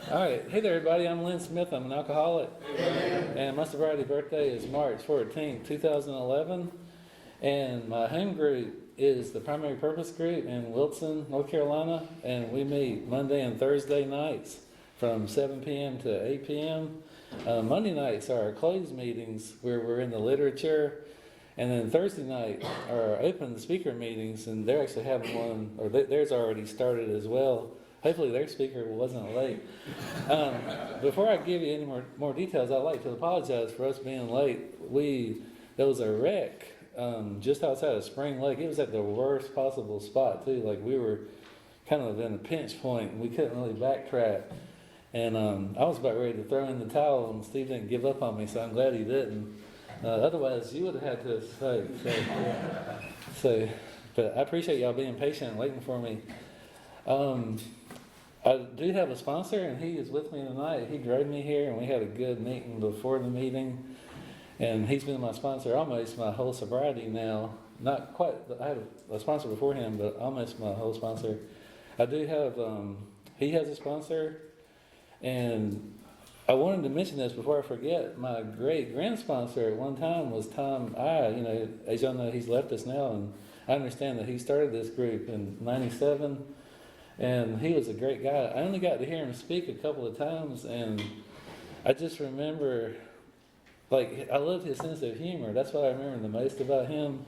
All right. Hey there, everybody. I'm Lin Smith. I'm an alcoholic. And my sobriety birthday is March 14th, 2011. And my home group is the Primary Purpose Group in Wilson, North Carolina. And we meet Monday and Thursday nights from 7 p.m. to 8 p.m. Monday nights are our closed meetings where we're in the literature. And then Thursday night are our open speaker meetings. And they're actually having one, or theirs already started as well. Hopefully their speaker wasn't late. Before I give you any more details, I'd like to apologize for us being late. There was a wreck just outside of Spring Lake. It was at the worst possible spot too. Like we were kind of in a pinch point and we couldn't really backtrack. And I was about ready to throw in the towel and Steve didn't give up on me, so I'm glad he didn't. Otherwise you would have had to say. But I appreciate y'all being patient and waiting for me. I do have a sponsor, and he is with me tonight. He drove me here, and we had a good meeting before the meeting. And he's been my sponsor almost my whole sobriety now. Not quite, I had a sponsor before him, but almost my whole sponsor. I do have, he has a sponsor, and I wanted to mention this before I forget. My great-grand sponsor at one time was Tom I. You know, as y'all know, he's left us now, and I understand that he started this group in '97. And he was a great guy. I only got to hear him speak a couple of times, and I just remember, like, I loved his sense of humor. That's what I remember the most about him.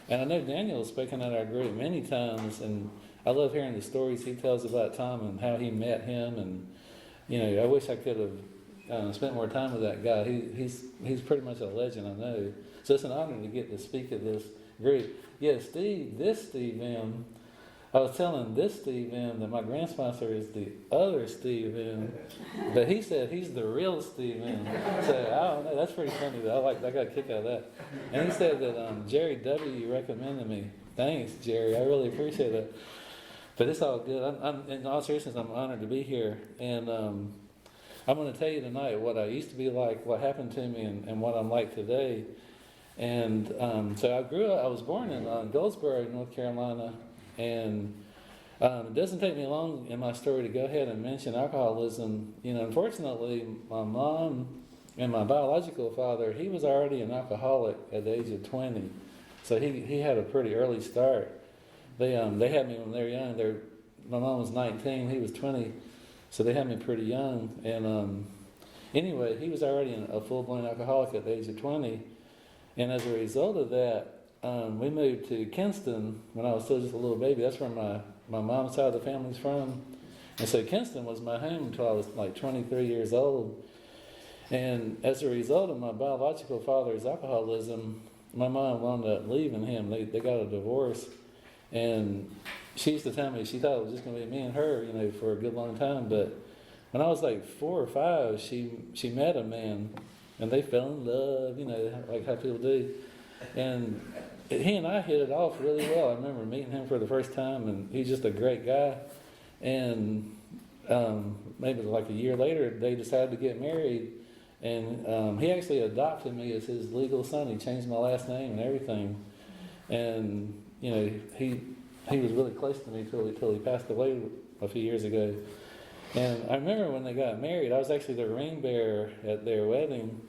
And I know Daniel has spoken at our group many times, and I love hearing the stories he tells about Tom and how he met him. And, you know, I wish I could have spent more time with that guy. He's pretty much a legend, I know. So it's an honor to get to speak at this group. Yeah, Steve M., I was telling this Steve M that my grand sponsor is the other Steve M, but he said he's the real Steve M. So I don't know, that's pretty funny though. I got a kick out of that. And he said that Jerry W recommended me. Thanks, Jerry. I really appreciate that. But it's all good. I'm in all seriousness, I'm honored to be here. And I'm going to tell you tonight what I used to be like, what happened to me, and what I'm like today. And so I was born in Goldsboro, North Carolina. And it doesn't take me long in my story to go ahead and mention alcoholism. You know, unfortunately, my mom and my biological father, he was already an alcoholic at the age of 20. So he had a pretty early start. They had me when they were young. My mom was 19, he was 20, so they had me pretty young. And anyway, he was already a full-blown alcoholic at the age of 20. And as a result of that, we moved to Kinston when I was still just a little baby. That's where my mom's side of the family's from. And so Kinston was my home until I was like 23 years old. And as a result of my biological father's alcoholism, my mom wound up leaving him. They got a divorce. And she used to tell me she thought it was just going to be me and her, you know, for a good long time. But when I was like 4 or 5, she met a man, and they fell in love, you know, like how people do. And he and I hit it off really well. I remember meeting him for the first time, and he's just a great guy. And maybe like a year later, they decided to get married. And he actually adopted me as his legal son. He changed my last name and everything. And, you know, he was really close to me till he passed away a few years ago. And I remember when they got married, I was actually the ring bearer at their wedding.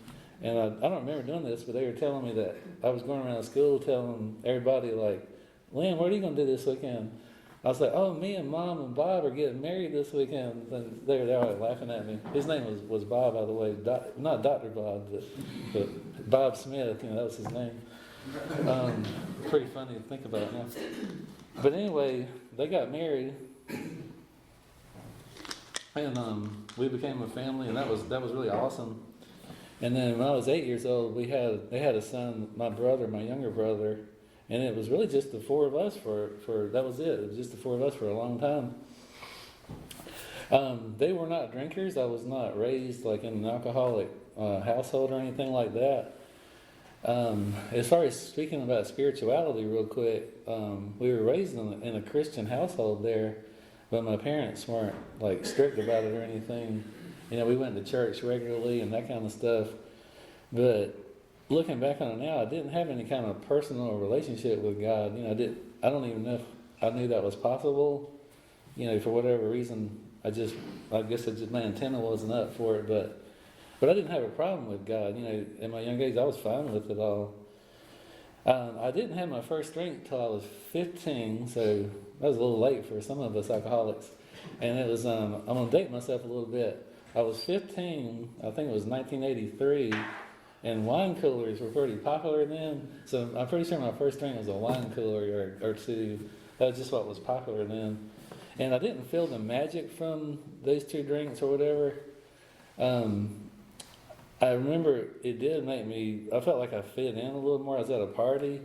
And I don't remember doing this, but they were telling me that I was going around school telling everybody, like, Lynn, what are you going to do this weekend? I was like, oh, me and Mom and Bob are getting married this weekend. And they were all laughing at me. His name was Bob, by the way. Not Dr. Bob, but Bob Smith. You know, that was his name. Pretty funny to think about now. But anyway, they got married. And we became a family, and that was really awesome. And then when I was 8 years old, they had a son, my younger brother, and it was really just the four of us for that was it. It was just the four of us for a long time. They were not drinkers. I was not raised like in an alcoholic household or anything like that. As far as speaking about spirituality real quick, we were raised in a Christian household there, but my parents weren't like strict about it or anything. You know, we went to church regularly and that kind of stuff. But looking back on it now, I didn't have any kind of personal relationship with God. You know, I don't even know if I knew that was possible. You know, for whatever reason, I guess my antenna wasn't up for it, but I didn't have a problem with God. In my young age, I was fine with it all. I didn't have my first drink till I was 15, so that was a little late for some of us alcoholics. And it was, I'm going to date myself a little bit. I was 15, I think it was 1983, and wine coolers were pretty popular then. So I'm pretty sure my first drink was a wine cooler or two. That was just what was popular then. And I didn't feel the magic from those two drinks or whatever. I remember it did make me, I felt like I fit in a little more. I was at a party.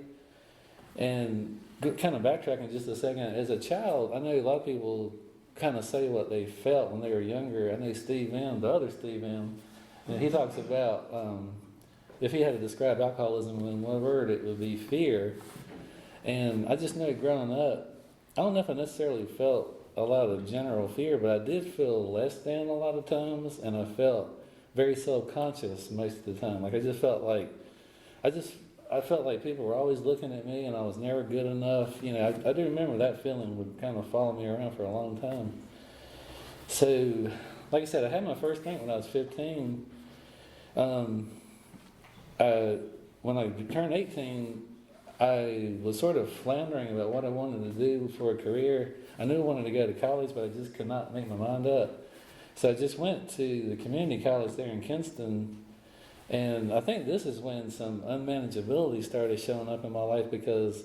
And kind of backtracking just a second, as a child, I know a lot of people kind of say what they felt when they were younger. I know Steve M, the other Steve M, and he talks about if he had to describe alcoholism in one word, it would be fear. And I just know growing up, I don't know if I necessarily felt a lot of general fear, but I did feel less than a lot of times, and I felt very self-conscious most of the time. Like I felt like people were always looking at me and I was never good enough. I do remember that feeling would kind of follow me around for a long time. So, like I said, I had my first drink when I was 15. When I turned 18, I was sort of floundering about what I wanted to do for a career. I knew I wanted to go to college, but I just could not make my mind up. So I just went to the community college there in Kinston, and I think this is when some unmanageability started showing up in my life, because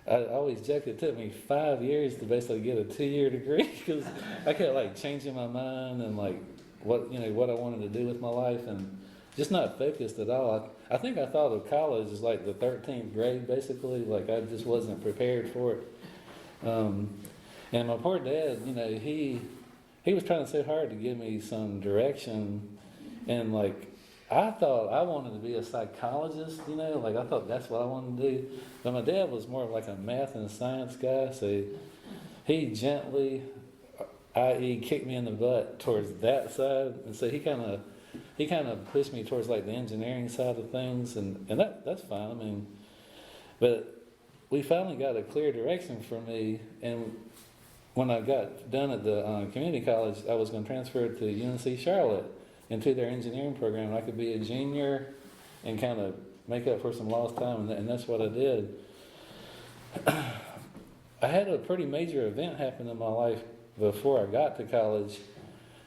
I always joked it took me 5 years to basically get a 2-year degree, because I kept changing my mind and what I wanted to do with my life, and just not focused at all. I think I thought of college as like the 13th grade, basically. I just wasn't prepared for it. And my poor dad, he was trying so hard to give me some direction, and I thought I wanted to be a psychologist, I thought that's what I wanted to do. But my dad was more of a math and science guy, so he gently, i.e., kicked me in the butt towards that side, and so he kind of pushed me towards the engineering side of things, and that's fine. But we finally got a clear direction for me, and when I got done at the community college, I was going to transfer to UNC Charlotte into their engineering program. I could be a junior and kind of make up for some lost time, and that's what I did. I had a pretty major event happen in my life before I got to college.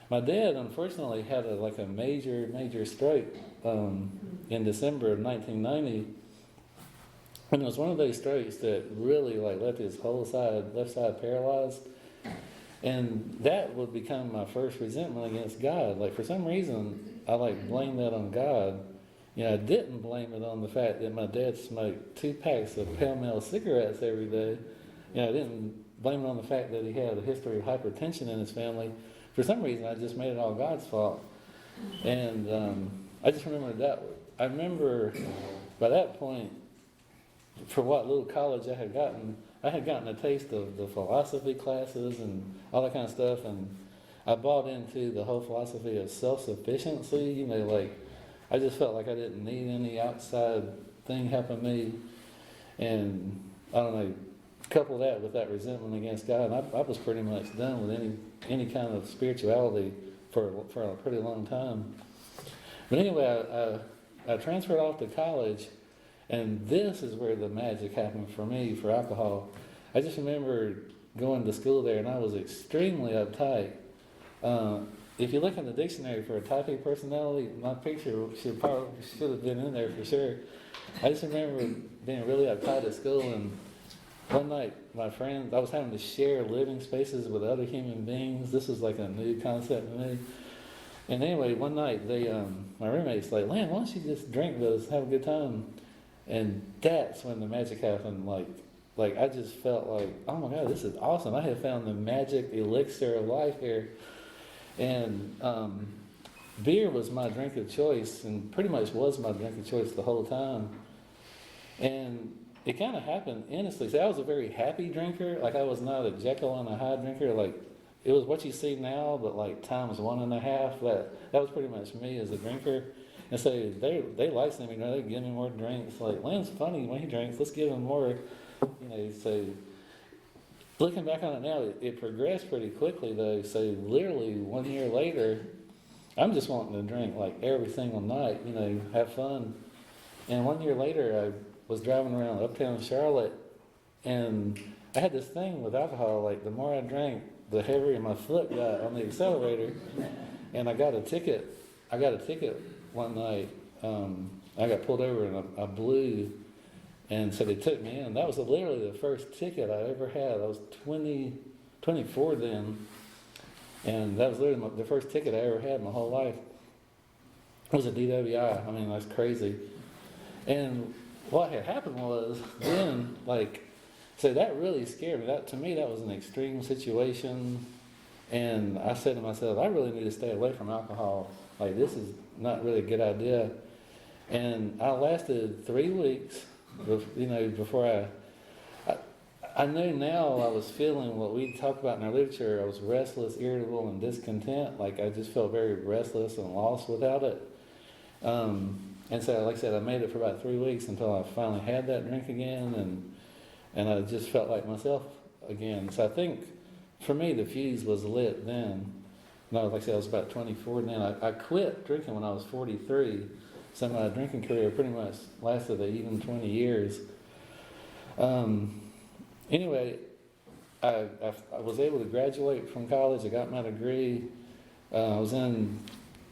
My dad, unfortunately, had a major stroke in December of 1990. And it was one of those strokes that really left his whole left side paralyzed. And that would become my first resentment against God. For some reason, I blamed that on God. I didn't blame it on the fact that my dad smoked 2 packs of Pall Mall cigarettes every day. I didn't blame it on the fact that he had a history of hypertension in his family. For some reason, I just made it all God's fault. And I just remember that. I remember by that point, for what little college I had gotten a taste of the philosophy classes and all that kind of stuff, and I bought into the whole philosophy of self-sufficiency. I just felt like I didn't need any outside thing helping me, and I don't know, couple that with that resentment against God, and I was pretty much done with any kind of spirituality for a pretty long time. But anyway, I transferred off to college. And this is where the magic happened for me for alcohol. I just remember going to school there, and I was extremely uptight. If you look in the dictionary for a type A personality, my picture should have been in there for sure. I just remember being really uptight at school, and one night my friends, I was having to share living spaces with other human beings. This was a new concept to me. And anyway, one night my roommate's like, "Lin, why don't you just drink with us, have a good time?" And that's when the magic happened. I just felt oh my God, this is awesome. I have found the magic elixir of life here. And beer was my drink of choice, and pretty much was my drink of choice the whole time. And it kind of happened innocently. See, I was a very happy drinker. I was not a Jekyll and a Hyde drinker. It was what you see now, but times 1.5. That was pretty much me as a drinker. And so they licensed me, they give me more drinks. Lin's funny when he drinks, let's give him more. So looking back on it now, it progressed pretty quickly though. So literally 1 year later, I'm just wanting to drink like every single night, have fun. And 1 year later, I was driving around uptown Charlotte, and I had this thing with alcohol. Like the more I drank, the heavier my foot got on the accelerator. And I got a ticket. I got a ticket one night. I got pulled over and I blew, and so they took me in. That was literally the first ticket I ever had. I was 24 then, and that was literally the first ticket I ever had in my whole life. It was a DWI. I mean, that's crazy. And what had happened was then, so that really scared me. To me, that was an extreme situation. And I said to myself, I really need to stay away from alcohol. Like, this is not really a good idea. And I lasted 3 weeks, before I knew now I was feeling what we talk about in our literature. I was restless, irritable, and discontent. Like, I just felt very restless and lost without it. And so, like I said, I made it for about 3 weeks until I finally had that drink again, and I just felt like myself again. So I think, for me, the fuse was lit then. No, like I said, I was about 24 then. I quit drinking when I was 43, so my drinking career pretty much lasted even 20 years. Anyway, I was able to graduate from college. I got my degree. I was in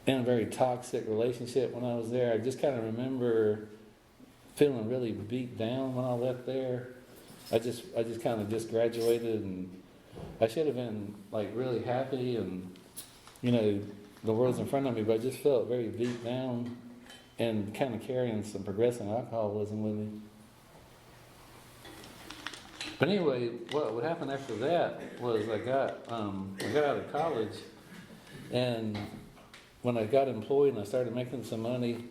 a very toxic relationship when I was there. I just kind of remember feeling really beat down when I left there. I just kind of just graduated, and I should have been like really happy, and the world's in front of me, but I just felt very beat down and kind of carrying some progressive alcoholism with me. But anyway, what happened after that was I got out of college, and when I got employed and I started making some money,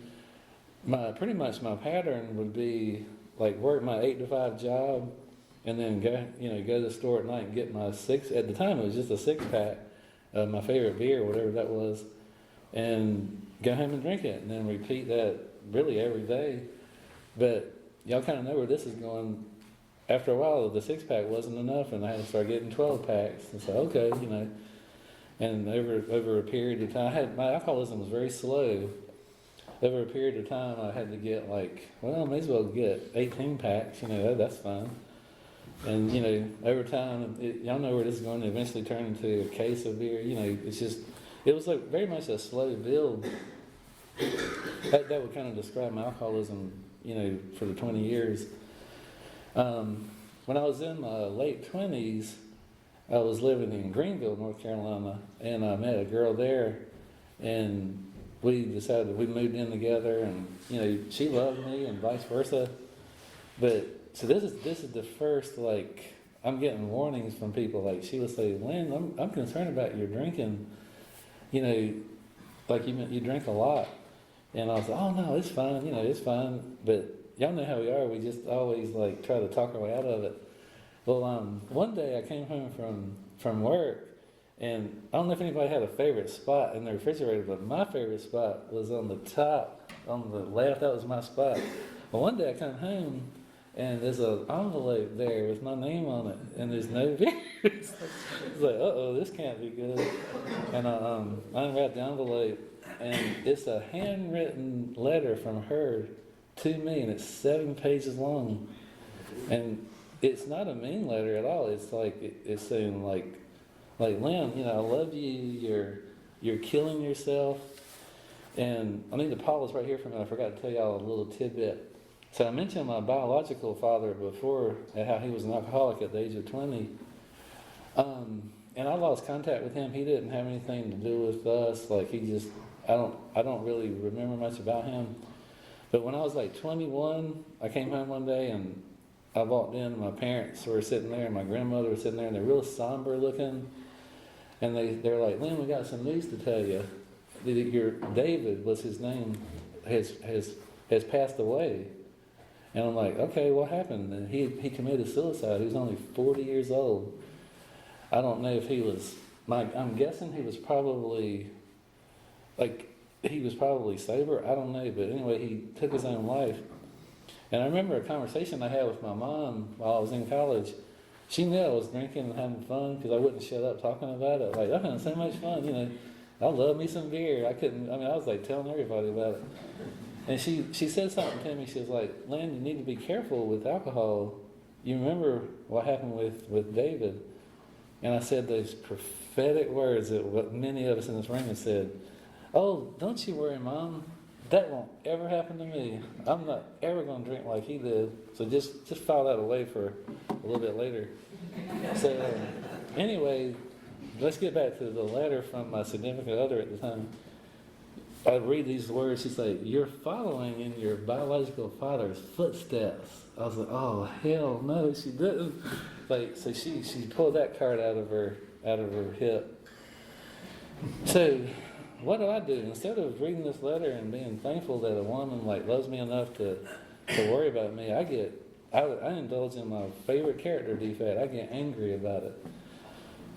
pretty much my pattern would be like work my 8 to 5 job, and then go to the store at night and get my at the time it was just a 6-pack of my favorite beer, whatever that was, and go home and drink it, and then repeat that really every day. But y'all kind of know where this is going. After a while, the 6-pack wasn't enough, and I had to start getting 12 packs. And so, okay, and over a period of time, my alcoholism was very slow. Over a period of time, I had to get I may as well get 18 packs. That's fine. And over time, y'all know where this is going to eventually turn into a case of beer. It was like very much a slow build. That would kind of describe my alcoholism, for the 20 years. When I was in my late 20s, I was living in Greenville, North Carolina, and I met a girl there, and we decided we moved in together, and she loved me and vice versa. But so this is the first I'm getting warnings from people. Like, she would say, Lynn, I'm concerned about your drinking. You drink a lot. And I was like, oh no, it's fine, it's fine. But y'all know how we are. We just always try to talk our way out of it. Well, one day I came home from work, and I don't know if anybody had a favorite spot in the refrigerator, but my favorite spot was on the top, on the left. That was my spot. Well, one day I come home, and there's an envelope there with my name on it, and there's no beer. It's like, uh-oh, this can't be good. And I unwrapped the envelope, and it's a handwritten letter from her to me, and it's 7 pages long. And it's not a mean letter at all. It's it's saying Lynn, I love you. You're killing yourself. And I need to pause right here for a minute. I forgot to tell y'all a little tidbit. So I mentioned my biological father before, and how he was an alcoholic at the age of 20. And I lost contact with him. He didn't have anything to do with us. I don't really remember much about him. But when I was 21, I came home one day and I walked in, and my parents were sitting there, and my grandmother was sitting there, and they're real somber looking. And they're like, Lynn, we got some news to tell you. Your David was his name, has passed away. And I'm like, okay, what happened? And he committed suicide. He was only 40 years old. I don't know if he was, I'm guessing he was probably, sober. I don't know. But anyway, he took his own life. And I remember a conversation I had with my mom while I was in college. she knew I was drinking and having fun because I wouldn't shut up talking about it. Like, I'm having so much fun, you know. I love me some beer. I was like telling everybody about it. And she said something to me. She was like, Lynn, you need to be careful with alcohol. You remember what happened with David? And I said those prophetic words that what many of us in this room have said. Oh, don't you worry, Mom. That won't ever happen to me. I'm not ever going to drink like he did. So just file that away for a little bit later. So anyway, let's get back to the letter from my significant other at the time. I read these words. She's like, "You're following in your biological father's footsteps." I was like, "Oh hell no, she didn't." Like, so she pulled that card out of her hip. So what do? Instead of reading this letter and being thankful that a woman like loves me enough to worry about me, I indulge in my favorite character defect. I get angry about it.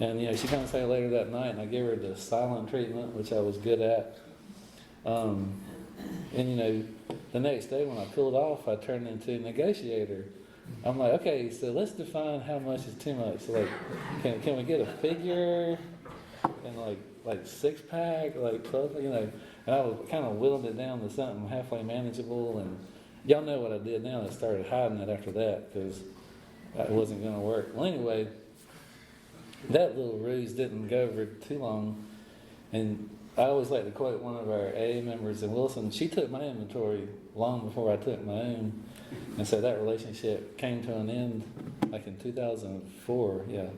And you know, she comes home later that night, and I give her the silent treatment, which I was good at. And you know, the next day when I cooled off, I turned into a negotiator. I'm like, okay, so let's define how much is too much. So like, can we get a figure and like 6-pack, like 12, you know? And I was kind of whittled it down to something halfway manageable. And y'all know what I did now. I started hiding it after that because it wasn't going to work. Well, anyway, that little ruse didn't go over too long. And I always like to quote one of our AA members in Wilson. She took my inventory long before I took my own. And so that relationship came to an end like in 2004, yeah.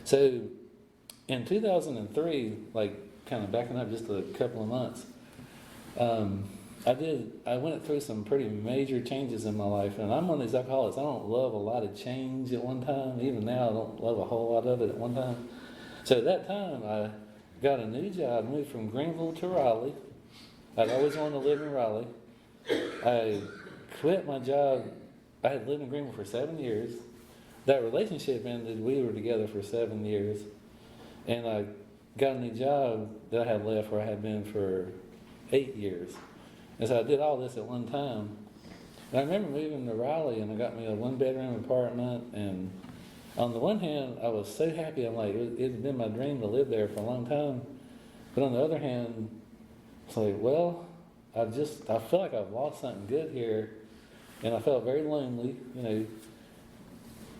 So in 2003, like kind of backing up just a couple of months, I went through some pretty major changes in my life. And I'm one of these alcoholics. I don't love a lot of change at one time. Even now, I don't love a whole lot of it at one time. So at that time, I got a new job, moved from Greenville to Raleigh. I'd always wanted to live in Raleigh. I quit my job. I had lived in Greenville for 7 years. That relationship ended. We were together for 7 years. And I got a new job that I had left where I had been for 8 years. And so I did all this at one time. And I remember moving to Raleigh, and I got me a 1-bedroom apartment. And on the one hand, I was so happy. I'm like, it had been my dream to live there for a long time. But on the other hand, it's like, well, I feel like I've lost something good here. And I felt very lonely, you know.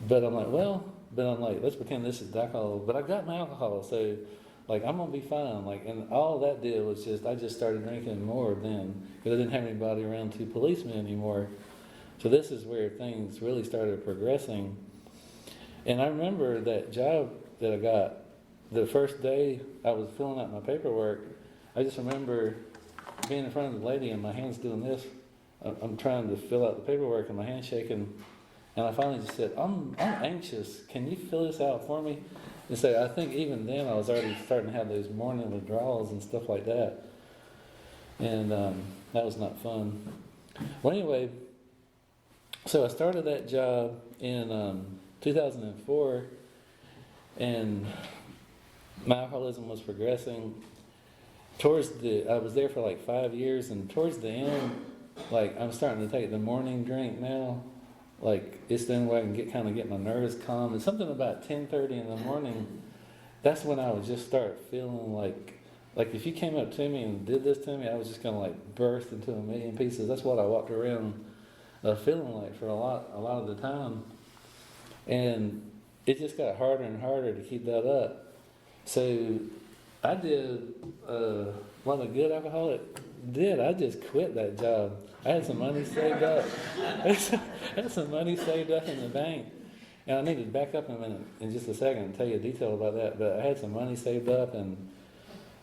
But I'm like, let's pretend this is alcohol. But I got my alcohol, so like I'm gonna be fine. Like, and all that did was I just started drinking more then because I didn't have anybody around to police me anymore. So this is where things really started progressing. And I remember that job that I got, the first day I was filling out my paperwork, I just remember being in front of the lady and my hand's doing this. I'm trying to fill out the paperwork and my hand's shaking. And I finally just said, I'm anxious. Can you fill this out for me? And so I think even then I was already starting to have those morning withdrawals and stuff like that. And that was not fun. Well, anyway, so I started that job in 2004, and my alcoholism was progressing. I was there for like 5 years, and towards the end, like I'm starting to take the morning drink now. Like it's the only way I can get my nerves calm. And something about 10:30 in the morning, that's when I would just start feeling like if you came up to me and did this to me, I was just gonna like burst into a million pieces. That's what I walked around feeling like for a lot of the time. And it just got harder and harder to keep that up. So I did what a good alcoholic did. I just quit that job. I had some money saved up. I had some money saved up in the bank. And I need to back up a minute in just a second and tell you a detail about that. But I had some money saved up, and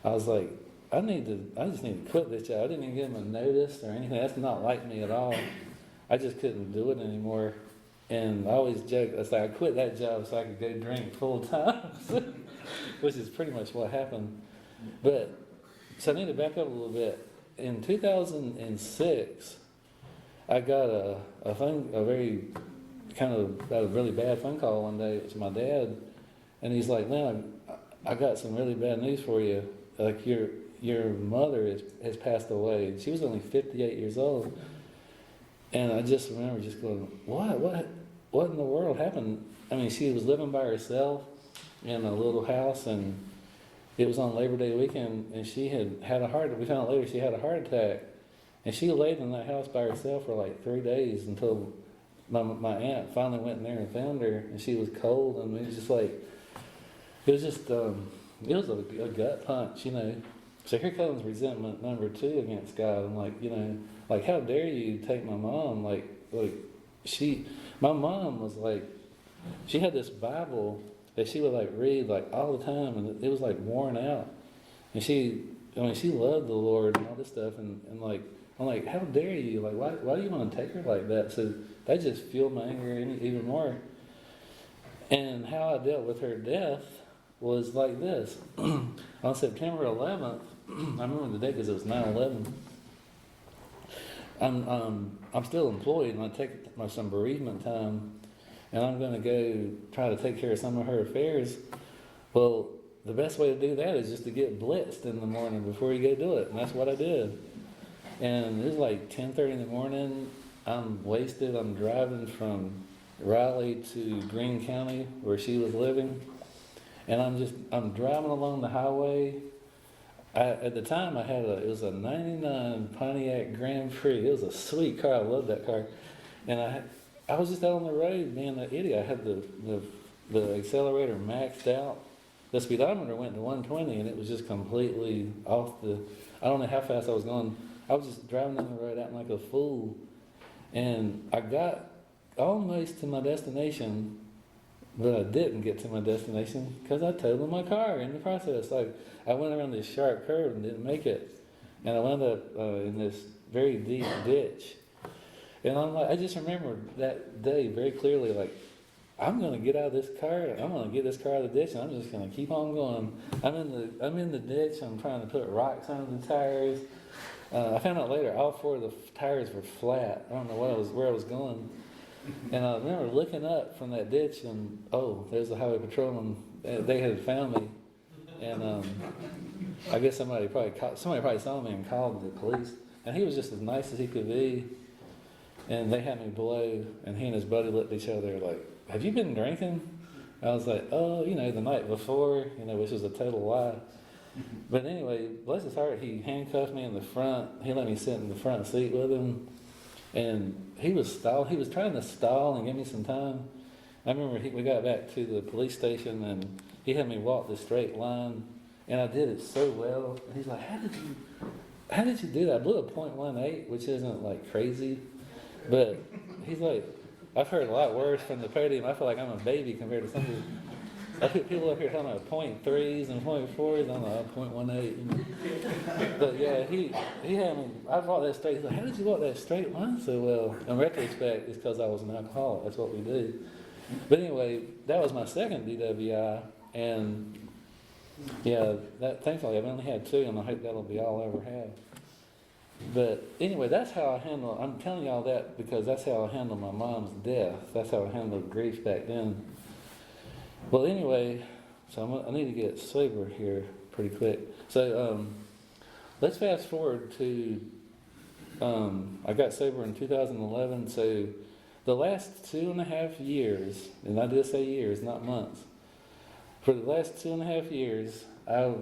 I was like, I just need to quit this job. I didn't even give them a notice or anything. That's not like me at all. I just couldn't do it anymore. And I always joke, I was like, I quit that job so I could go drink full time, which is pretty much what happened. But, so I need to back up a little bit. In 2006, I got a really bad phone call one day. It was my dad, and he's like, "Lynn, I got some really bad news for you. Like your mother has passed away. She was only 58 years old." And I just remember just going, "What? what in the world happened? I mean, she was living by herself in a little house, and it was on Labor Day weekend, and she had a heart. We found out later she had a heart attack, and she laid in that house by herself for like 3 days until my aunt finally went in there and found her, and she was cold, and it was just like, it was just, it was a gut punch, you know. So here comes resentment number 2 against God. I'm like, you know, like, how dare you take my mom? Like my mom was like, she had this Bible that she would like read like all the time, and it was like worn out. And she loved the Lord and all this stuff, and like, I'm like, how dare you? Like, why do you want to take her like that? So that just fueled my anger even more. And how I dealt with her death was like this. On September 11th, I remember the day because it was 9/11. I'm still employed, and I take some bereavement time, and I'm going to go try to take care of some of her affairs. Well, the best way to do that is just to get blitzed in the morning before you go do it, and that's what I did. And it was like 10:30 in the morning. I'm wasted. I'm driving from Raleigh to Greene County, where she was living, and I'm driving along the highway. At the time, it was a '99 Pontiac Grand Prix. It was a sweet car. I loved that car, and I was just out on the road being an idiot. I had the accelerator maxed out. The speedometer went to 120, and it was just completely off the. I don't know how fast I was going. I was just driving down the road acting like a fool, and I got almost to my destination, but I didn't get to my destination because I totaled my car in the process. Like, I went around this sharp curve and didn't make it, and I wound up in this very deep ditch. And I'm like, I just remember that day very clearly. Like, I'm gonna get out of this car. I'm gonna get this car out of the ditch, and I'm just gonna keep on going. I'm in the ditch. I'm trying to put rocks under the tires. I found out later all 4 of the tires were flat. I don't know where I was going. And I remember looking up from that ditch, and there's the highway patrolman. They had found me, and I guess somebody probably saw me and called the police. And he was just as nice as he could be. And they had me below, and he and his buddy looked at each other like, "Have you been drinking?" I was like, "Oh, the night before," which was a total lie. But anyway, bless his heart, he handcuffed me in the front. He let me sit in the front seat with him. And he was trying to stall and give me some time. I remember we got back to the police station, and he had me walk the straight line, and I did it so well. And he's like, how did you do that? I blew a .18, which isn't like crazy, but he's like, I've heard a lot worse from the podium. I feel like I'm a baby compared to some people. I put people up here talking about .3s and .4s. I'm like, .18. But yeah, he had me. I walked that straight. He's like, how did you walk that straight line so well? In retrospect, it's because I was an alcoholic. That's what we do. But anyway, that was my second DWI, and yeah, thankfully I've only had 2, and I hope that'll be all I ever have. But anyway, that's how I handle. I'm telling you all that because that's how I handled my mom's death. That's how I handled grief back then. Well, anyway, so I need to get sober here pretty quick. So let's fast forward to, I got sober in 2011. So the last 2.5 years, and I did say years, not months. For the last 2.5 years, I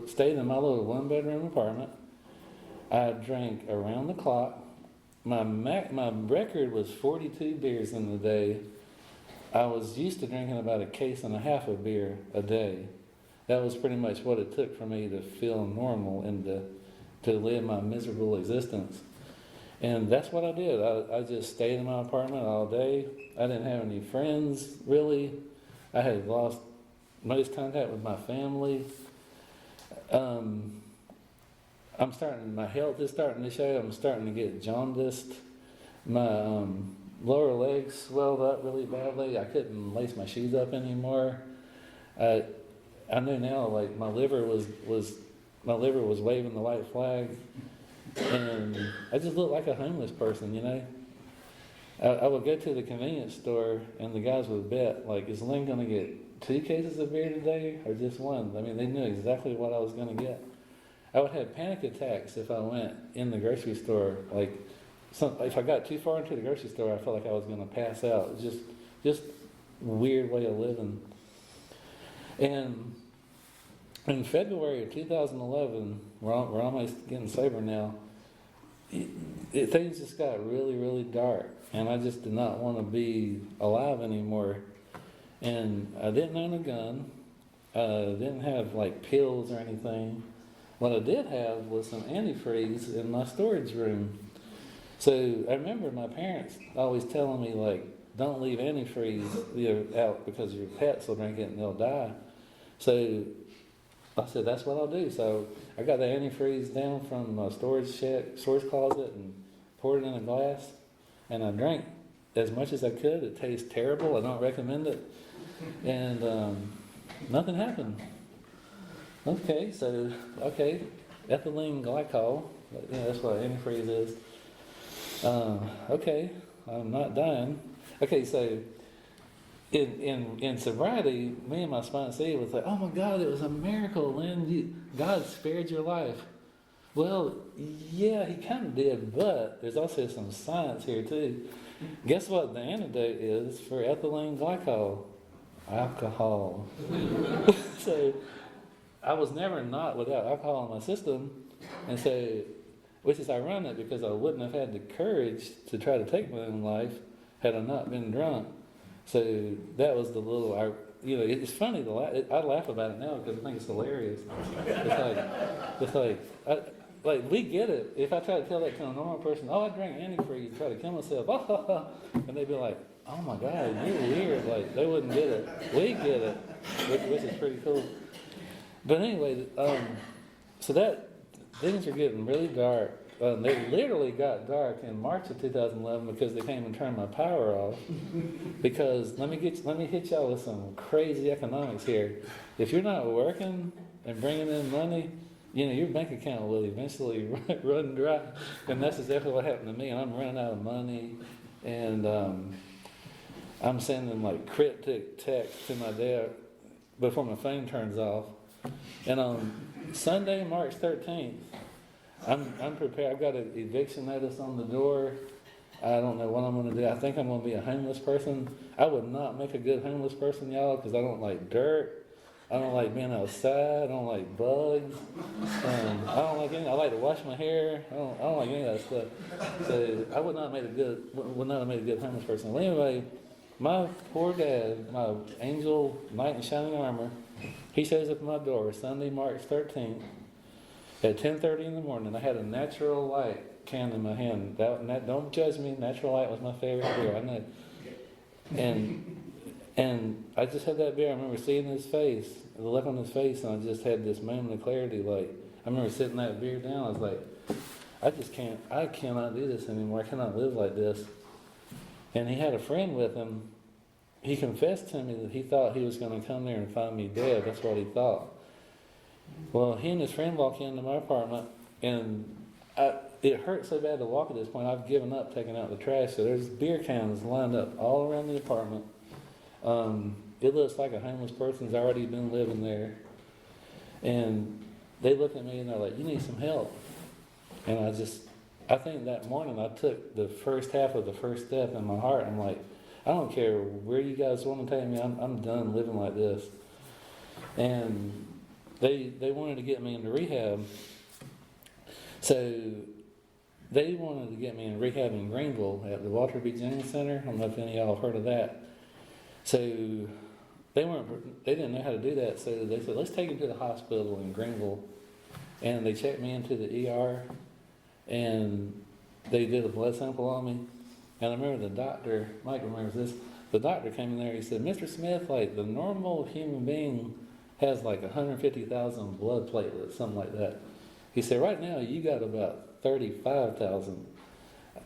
stayed in my little 1-bedroom apartment. I drank around the clock. My record was 42 beers in the day. I was used to drinking about 1.5 cases of beer a day. That was pretty much what it took for me to feel normal and to live my miserable existence. And that's what I did. I just stayed in my apartment all day. I didn't have any friends, really. I had lost most contact with my family. My health is starting to show. I'm starting to get jaundiced. My lower legs swelled up really badly. I couldn't lace my shoes up anymore. I know now, like, my liver was waving the white flag, and I just looked like a homeless person, I would go to the convenience store, and the guys would bet, like, is Lynn going to get 2 cases of beer today or just 1? I mean, they knew exactly what I was going to get. I would have panic attacks if I went in the grocery store. Like, if I got too far into the grocery store, I felt like I was going to pass out. just weird way of living. And in February of 2011, we're almost getting sober now, things just got really, really dark. And I just did not want to be alive anymore. And I didn't own a gun. I didn't have like pills or anything. What I did have was some antifreeze in my storage room. So I remember my parents always telling me, like, don't leave antifreeze out because your pets will drink it and they'll die. So I said, that's what I'll do. So I got the antifreeze down from my storage closet and poured it in a glass. And I drank as much as I could. It tastes terrible. I don't recommend it. And nothing happened. Okay, ethylene glycol. That's what antifreeze is. Okay, I'm not dying. Okay, so in sobriety, me and my sponsee was like, oh my God, it was a miracle, Lin. God spared your life. Well, yeah, he kind of did, but there's also some science here too. Guess what the antidote is for ethylene glycol? Alcohol. So I was never not without alcohol in my system, and so, which is ironic because I wouldn't have had the courage to try to take my own life had I not been drunk. So that was the little, it's funny to laugh. I laugh about it now because I think it's hilarious. Like we get it. If I try to tell that to a normal person, oh, I drank antifreeze to try to kill myself, and they'd be like, oh my God, you're weird. Like they wouldn't get it. We get it, which is pretty cool. But anyway, so that things are getting really dark. They literally got dark in March of 2011 because they came and turned my power off. Because let me hit y'all with some crazy economics here. If you're not working and bringing in money, your bank account will eventually run dry. And that's exactly what happened to me. And I'm running out of money, and I'm sending like cryptic texts to my dad before my phone turns off. And on Sunday, March 13th, I'm prepared. I've got an eviction notice on the door. I don't know what I'm going to do. I think I'm going to be a homeless person. I would not make a good homeless person, y'all, because I don't like dirt. I don't like being outside. I don't like bugs. I don't like anything. I like to wash my hair. I don't like any of that stuff. So I would not have made a good homeless person. Well, anyway, my poor dad, my angel knight in shining armor, he shows up at my door Sunday, March 13th at 10:30 in the morning. I had a natural light can in my hand. Don't judge me. Natural light was my favorite beer. I know. And I just had that beer. I remember seeing his face, the look on his face, and I just had this moment of clarity. Like, I remember sitting that beer down. I was like, I cannot do this anymore. I cannot live like this. And he had a friend with him. He confessed to me that he thought he was going to come there and find me dead. That's what he thought. Well, he and his friend walk into my apartment, and it hurt so bad to walk at this point, I've given up taking out the trash. So there's beer cans lined up all around the apartment. It looks like a homeless person's already been living there. And they look at me and they're like, you need some help. And I think that morning I took the first half of the first step in my heart. I'm like, I don't care where you guys want to take me, I'm done living like this. And they wanted to get me into rehab. So they wanted to get me in rehab in Greenville at the Walter B. Jennings Center. I don't know if any of y'all have heard of that. So they didn't know how to do that. So they said, let's take him to the hospital in Greenville. And they checked me into the ER, and they did a blood sample on me. And I remember the doctor, Mike remembers this, the doctor came in there, he said, Mr. Smith, like the normal human being has like 150,000 blood platelets, something like that. He said, right now you got about 35,000.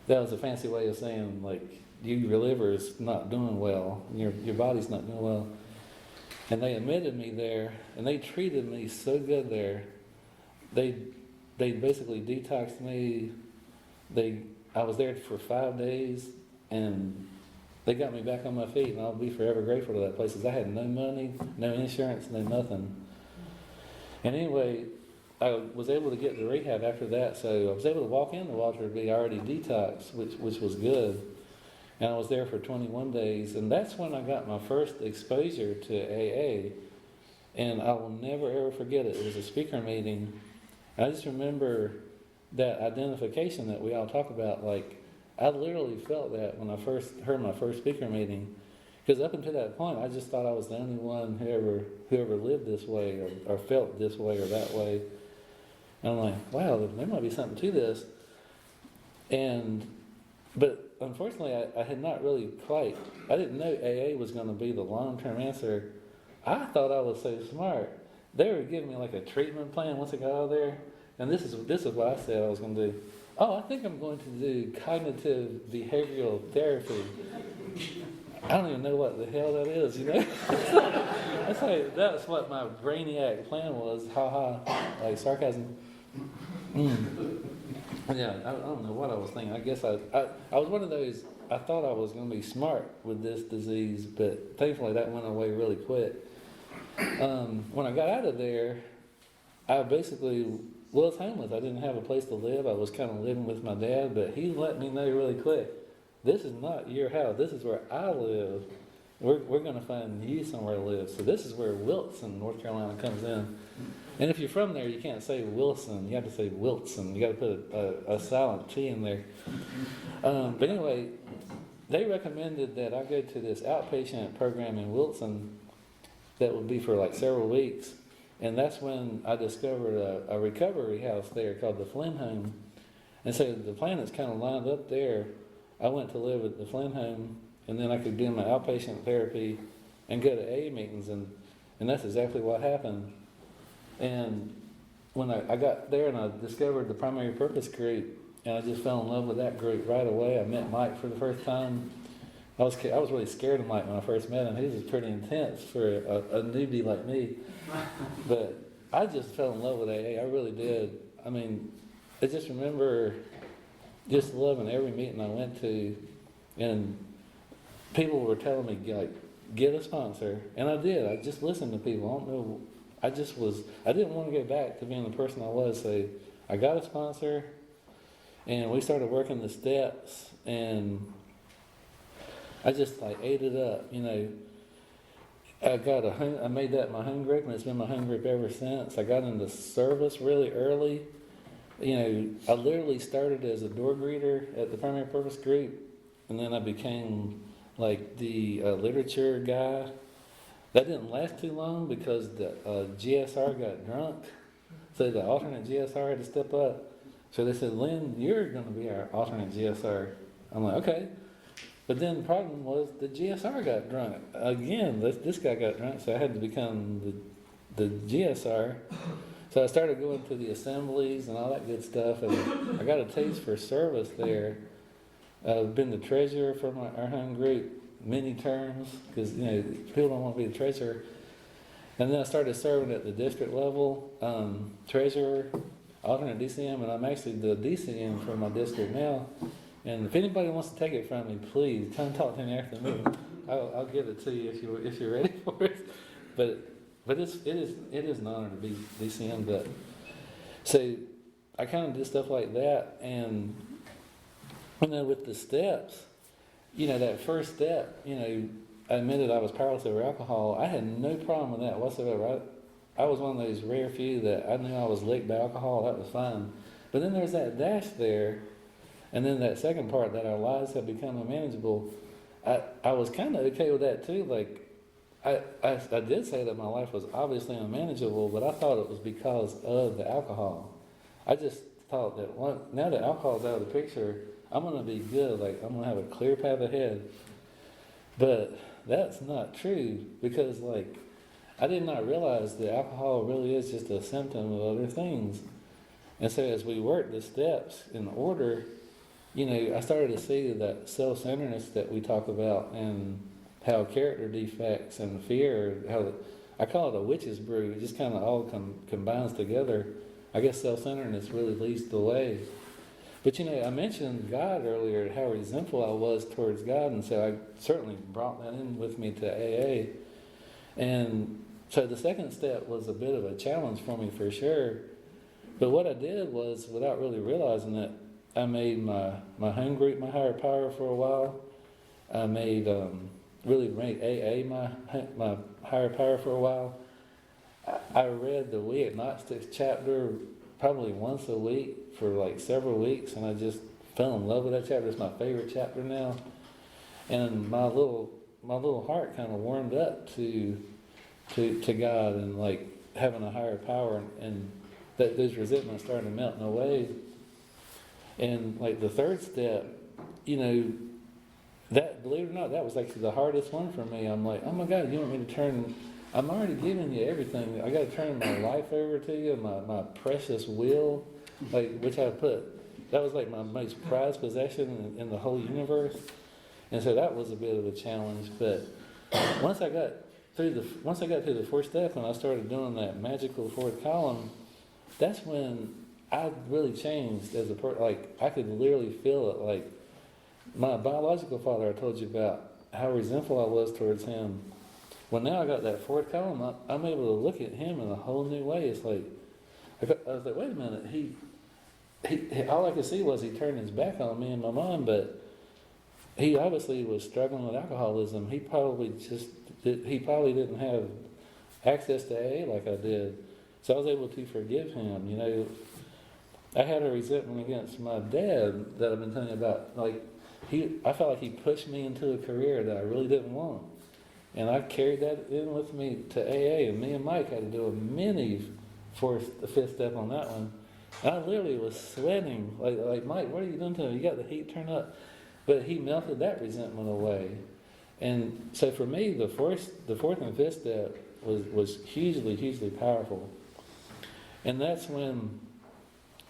That was a fancy way of saying like your liver is not doing well, your body's not doing well. And they admitted me there, and they treated me so good there. They basically detoxed me. I was there for 5 days, and they got me back on my feet, and I'll be forever grateful to that place, because I had no money, no insurance, no nothing. And anyway, I was able to get to rehab after that, so I was able to walk into Walter B already detoxed, which was good. and I was there for 21 days, and that's when I got my first exposure to AA, and I will never ever forget it. It was a speaker meeting. I just remember that identification that we all talk about. Like, I literally felt that when I first heard my first speaker meeting, because up until that point, I just thought I was the only one who ever lived this way or felt this way or that way. And I'm like, wow, there might be something to this. But unfortunately, I had not really I didn't know AA was going to be the long-term answer. I thought I was so smart. They were giving me like a treatment plan once I got out of there. And this is what I said I was going to do. Oh, I think I'm going to do cognitive behavioral therapy. I don't even know what the hell that is, you know? That's what my brainiac plan was. Ha ha, like sarcasm. Yeah, I don't know what I was thinking. I guess I was one of those, I thought I was going to be smart with this disease, but thankfully that went away really quick. When I got out of there, I basically was homeless. I didn't have a place to live. I was kind of living with my dad, but he let me know really quick, this is not your house. This is where I live. We're going to find you somewhere to live. So this is where Wilson, North Carolina comes in. And if you're from there, you can't say Wilson. You have to say Wilson. You got to put a silent T in there. But anyway, they recommended that I go to this outpatient program in Wilson that would be for like several weeks. And that's when I discovered a recovery house there called the Flynn Home. And so the planets kind of lined up there. I went to live at the Flynn Home, and then I could do my outpatient therapy and go to AA meetings, and that's exactly what happened. And when I got there and I discovered the primary purpose group, and I just fell in love with that group right away. I met Mike for the first time. I was really scared of Mike when I first met him. He was pretty intense for a newbie like me. But I just fell in love with AA. I really did. I mean, I just remember just loving every meeting I went to, and people were telling me, like, get a sponsor. And I did. I just listened to people. I don't know. I didn't want to go back to being the person I was. So I got a sponsor, and we started working the steps, and I just like ate it up, you know. I made that my home group, and it's been my home group ever since. I got into service really early. You know, I literally started as a door greeter at the primary purpose group, and then I became like the literature guy. That didn't last too long because the GSR got drunk, so the alternate GSR had to step up. So they said, Lin, you're going to be our alternate GSR. I'm like, okay. But then the problem was the GSR got drunk. Again, this guy got drunk, so I had to become the GSR. So I started going to the assemblies and all that good stuff, and I got a taste for service there. I've been the treasurer for our home group many terms, because, you know, people don't want to be the treasurer. And then I started serving at the district level, treasurer, alternate DCM, and I'm actually the DCM for my district now. And if anybody wants to take it from me, please come talk to me after the meeting. I'll give it to you if you're ready for it. But it is an honor to be DCM. But so I kind of did stuff like that, and you know, with the steps, you know, that first step, you know, I admitted I was powerless over alcohol. I had no problem with that whatsoever. I was one of those rare few that I knew I was licked by alcohol. That was fine. But then there's that dash there. And then that second part, that our lives have become unmanageable, I was kind of okay with that too. Like, I did say that my life was obviously unmanageable, but I thought it was because of the alcohol. I just thought that now that alcohol's out of the picture, I'm going to be good. Like, I'm going to have a clear path ahead. But that's not true, because, like, I did not realize that alcohol really is just a symptom of other things. And so as we worked the steps in order, you know, I started to see that self-centeredness that we talk about, and how character defects and fear, I call it a witch's brew. It just kind of all combines together. I guess self-centeredness really leads the way. But, you know, I mentioned God earlier, how resentful I was towards God, and so I certainly brought that in with me to AA. And so the second step was a bit of a challenge for me for sure. But what I did was, without really realizing it, I made my home group my higher power for a while. I really made AA my higher power for a while. I read the We Agnostics chapter probably once a week for like several weeks, and I just fell in love with that chapter. It's my favorite chapter now, and my little heart kind of warmed up to God and like having a higher power, and that those resentments started melting away. And like the third step, that, believe it or not, that was actually the hardest one for me. I'm like, oh my God, you want me to turn? I'm already giving you everything. I got to turn my life over to you, my precious will, which I put. That was like my most prized possession in the whole universe, and so that was a bit of a challenge. But once I got through the fourth step and I started doing that magical fourth column, that's when I really changed as a person. Like I could literally feel it. Like my biological father, I told you about how resentful I was towards him. Well, now I got that fourth column, I'm able to look at him in a whole new way. It's like, I was like, wait a minute, he all I could see was he turned his back on me and my mom, but he obviously was struggling with alcoholism. He probably didn't have access to AA like I did. So I was able to forgive him, I had a resentment against my dad that I've been telling you about. Like, I felt like he pushed me into a career that I really didn't want. And I carried that in with me to AA, and me and Mike had to do a mini fifth step on that one. I literally was sweating, like Mike, what are you doing to him? You got the heat turned up. But he melted that resentment away. And so for me, the fourth and fifth step was hugely, hugely powerful. And that's when,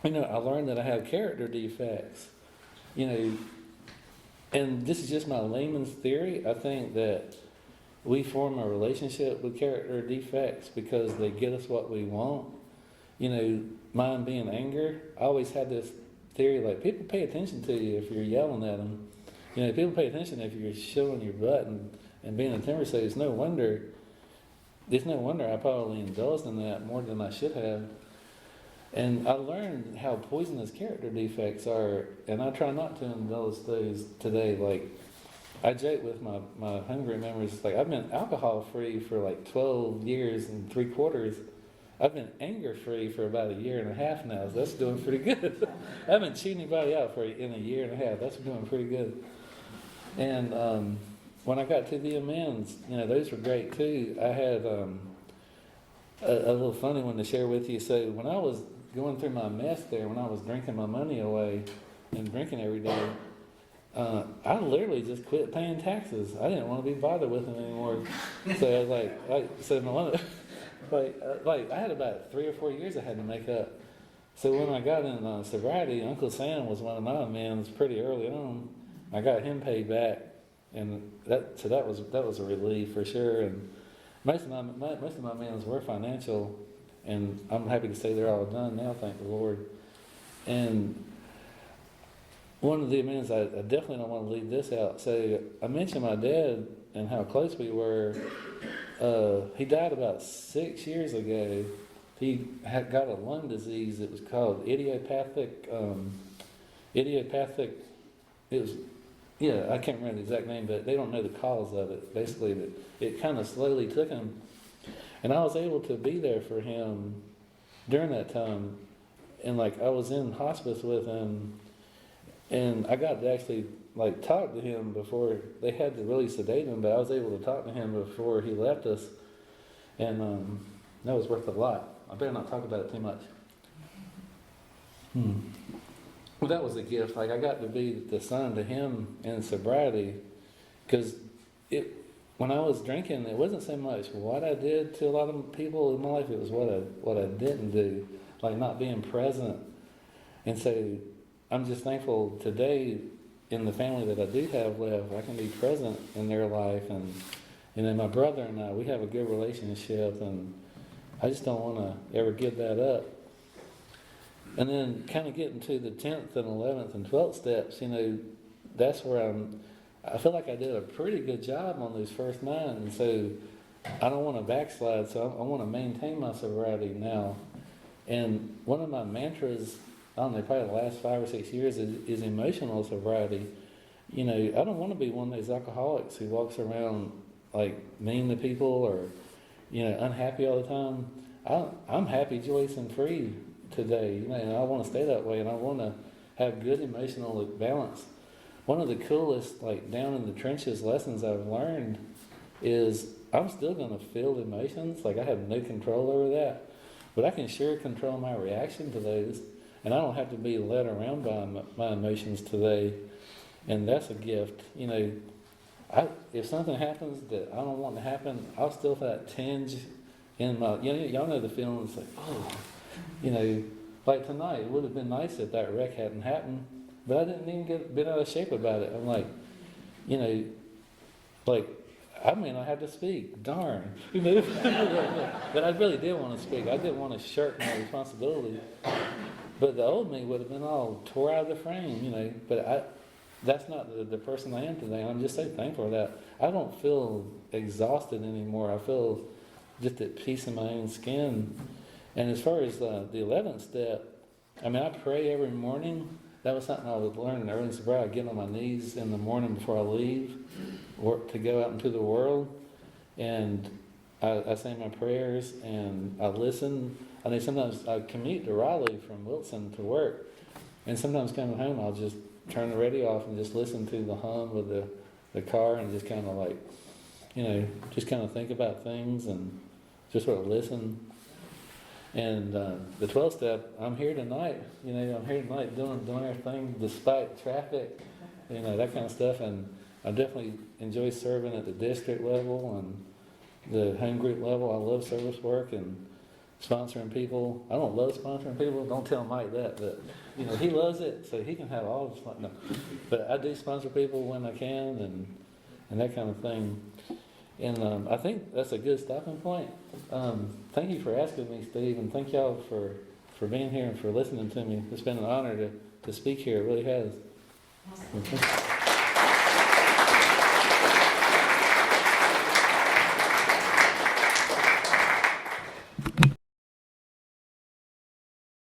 I learned that I have character defects. And this is just my layman's theory. I think that we form a relationship with character defects because they get us what we want. Mine being anger, I always had this theory, like, people pay attention to you if you're yelling at them. People pay attention if you're showing your butt and being a timber. So it's no wonder I probably indulged in that more than I should have. And I learned how poisonous character defects are, and I try not to indulge those today. Like, I joke with my hungry members, like, I've been alcohol free for like 12 years and 3/4. I've been anger free for about 1.5 years now. So that's doing pretty good. I haven't cheated anybody out in 1.5 years. That's doing pretty good. And when I got to the amends, those were great too. I had a little funny one to share with you. So when I was going through my mess there, when I was drinking my money away and drinking every day, I literally just quit paying taxes. I didn't want to be bothered with them anymore. So I was I had about 3 or 4 years I had to make up. So when I got in sobriety, Uncle Sam was one of my amends pretty early on. I got him paid back, and that was a relief for sure. And most of my amends were financial, and I'm happy to say they're all done now, thank the Lord. And one of the amends, I definitely don't want to leave this out. So I mentioned my dad and how close we were. He died about 6 years ago. He had got a lung disease. It was called idiopathic. I can't remember the exact name, but they don't know the cause of it. Basically, but it kind of slowly took him, and I was able to be there for him during that time. And like I was in hospice with him, and I got to actually like talk to him before they had to really sedate him, but I was able to talk to him before he left us, and that was worth a lot. I better not talk about it too much. Well, that was a gift. Like I got to be the son to him in sobriety, because when I was drinking, it wasn't so much what I did to a lot of people in my life; it was what I didn't do, like not being present. And so I'm just thankful today in the family that I do have left. I can be present in their life, and then my brother and I, we have a good relationship, and I just don't want to ever give that up. And then kind of getting to the 10th and 11th and 12th steps, that's where I feel like I did a pretty good job on those first 9, and so I don't want to backslide, so I want to maintain my sobriety now. And one of my mantras, I don't know, probably the last 5 or 6 years is emotional sobriety. you know, I don't want to be one of those alcoholics who walks around like mean to people or, you know, unhappy all the time. I'm happy, joyous, and free today, you know, and I want to stay that way, and I want to have good emotional balance. One of the coolest, like, down in the trenches lessons I've learned is I'm still going to feel emotions. Like, I have no control over that, but I can sure control my reaction to those, and I don't have to be led around by my emotions today, and that's a gift. You know, if something happens that I don't want to happen, I'll still have that tinge in my, you know, y'all know the feeling. It's like, oh, you know, like tonight, it would have been nice if that wreck hadn't happened, but I didn't even get bent out of shape about it. I'm like, you know, like, I mean, I had to speak, darn. You know, but I really did want to speak. I didn't want to shirk my responsibility. But the old me would have been all tore out of the frame, you know. But that's not the person I am today. I'm just so thankful for that. I don't feel exhausted anymore. I feel just at peace in my own skin. And as far as the 11th step, I mean, I pray every morning. That was something I was learning early in sobriety. I get on my knees in the morning before I leave to go out into the world. And I say my prayers and I listen. I mean, sometimes I commute to Raleigh from Wilson to work. And sometimes coming home, I'll just turn the radio off and just listen to the hum of the car and just kind of like, you know, just kind of think about things and just sort of listen. And the 12th step, I'm here tonight. You know, I'm here tonight doing everything despite traffic, you know, that kind of stuff. And I definitely enjoy serving at the district level and the home group level. I love service work and sponsoring people. I don't love sponsoring people. Don't tell Mike that, but you know, he loves it, so he can have all the fun. No. But I do sponsor people when I can and that kind of thing. And I think that's a good stopping point. Thank you for asking me, Steve, and thank y'all for being here and for listening to me. It's been an honor to speak here. It really has. Awesome. Okay.